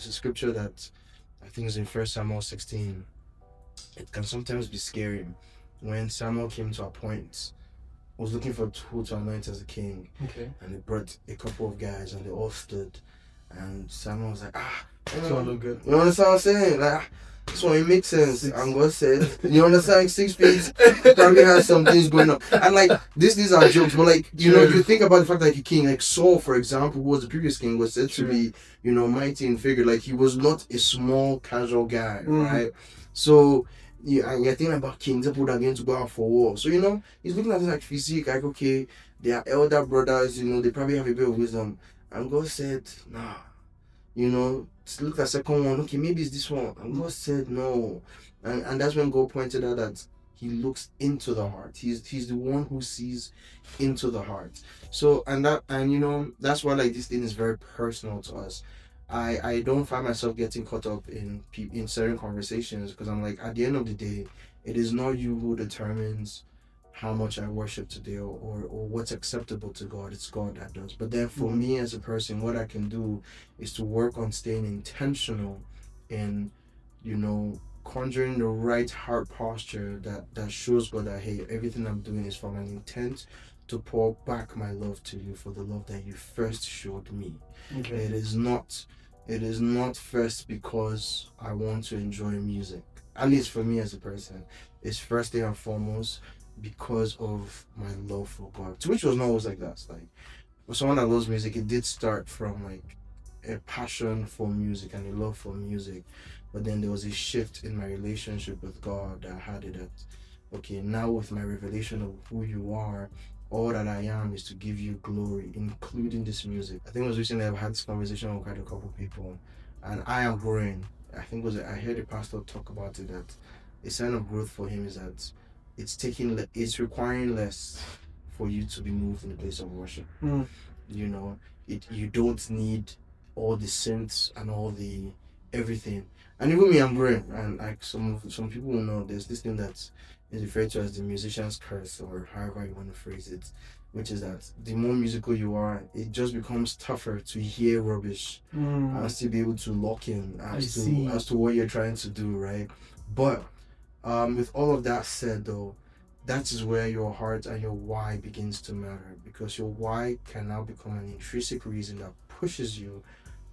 There's a scripture that I think is in 1 Samuel 16. It can sometimes be scary. When Samuel came to appoint, was looking for who to anoint as a king. Okay. And they brought a couple of guys and they all stood. And Samuel was like, This one look good. you understand what I'm saying? Like, so it makes sense. And God said, you understand, 6 feet probably has some things going on. And like these are jokes, but like you know, you think about the fact that a king, like Saul, for example, who was the previous king, was said to be, you know, mighty in figure. Like he was not a small casual guy, right? So yeah, and you're thinking about kings, people that are going to go out for war. So you know, he's looking at it like physique, like okay, they are elder brothers, you know, they probably have a bit of wisdom. And God said, nah. You know, look at second one, okay, maybe it's this one. And God said no. And that's when God pointed out that he looks into the heart. He's the one who sees into the heart. So and you know, that's why like this thing is very personal to us. I don't find myself getting caught up in certain conversations because I'm like, at the end of the day, it is not you who determines how much I worship today or what's acceptable to God. It's God that does. But then for me as a person, what I can do is to work on staying intentional in, you know, conjuring the right heart posture that shows God that, hey, everything I'm doing is from an intent to pour back my love to you for the love that you first showed me. Okay. It is not first because I want to enjoy music. At least for me as a person, it's first and foremost because of my love for God. To which was not always like that. Like for someone that loves music, it did start from like a passion for music and a love for music. But then there was a shift in my relationship with God that had it that, okay, now with my revelation of who you are, all that I am is to give you glory, including this music. I think it was recently I've had this conversation with quite a couple of people, and I am growing. I think I heard a pastor talk about it that a sign of growth for him is that it's requiring less for you to be moved in the place of worship. You know, you don't need all the synths and all the everything. And even me, I'm growing, and like some people will know there's this thing that is referred to as the musician's curse, or however you want to phrase it, which is that the more musical you are, it just becomes tougher to hear rubbish and still be able to lock in as to what you're trying to do, right? But with all of that said, though, that is where your heart and your why begins to matter, because your why can now become an intrinsic reason that pushes you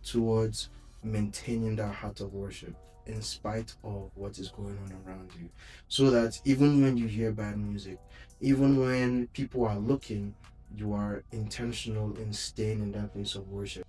towards maintaining that heart of worship in spite of what is going on around you, so that even when you hear bad music, even when people are looking, you are intentional in staying in that place of worship.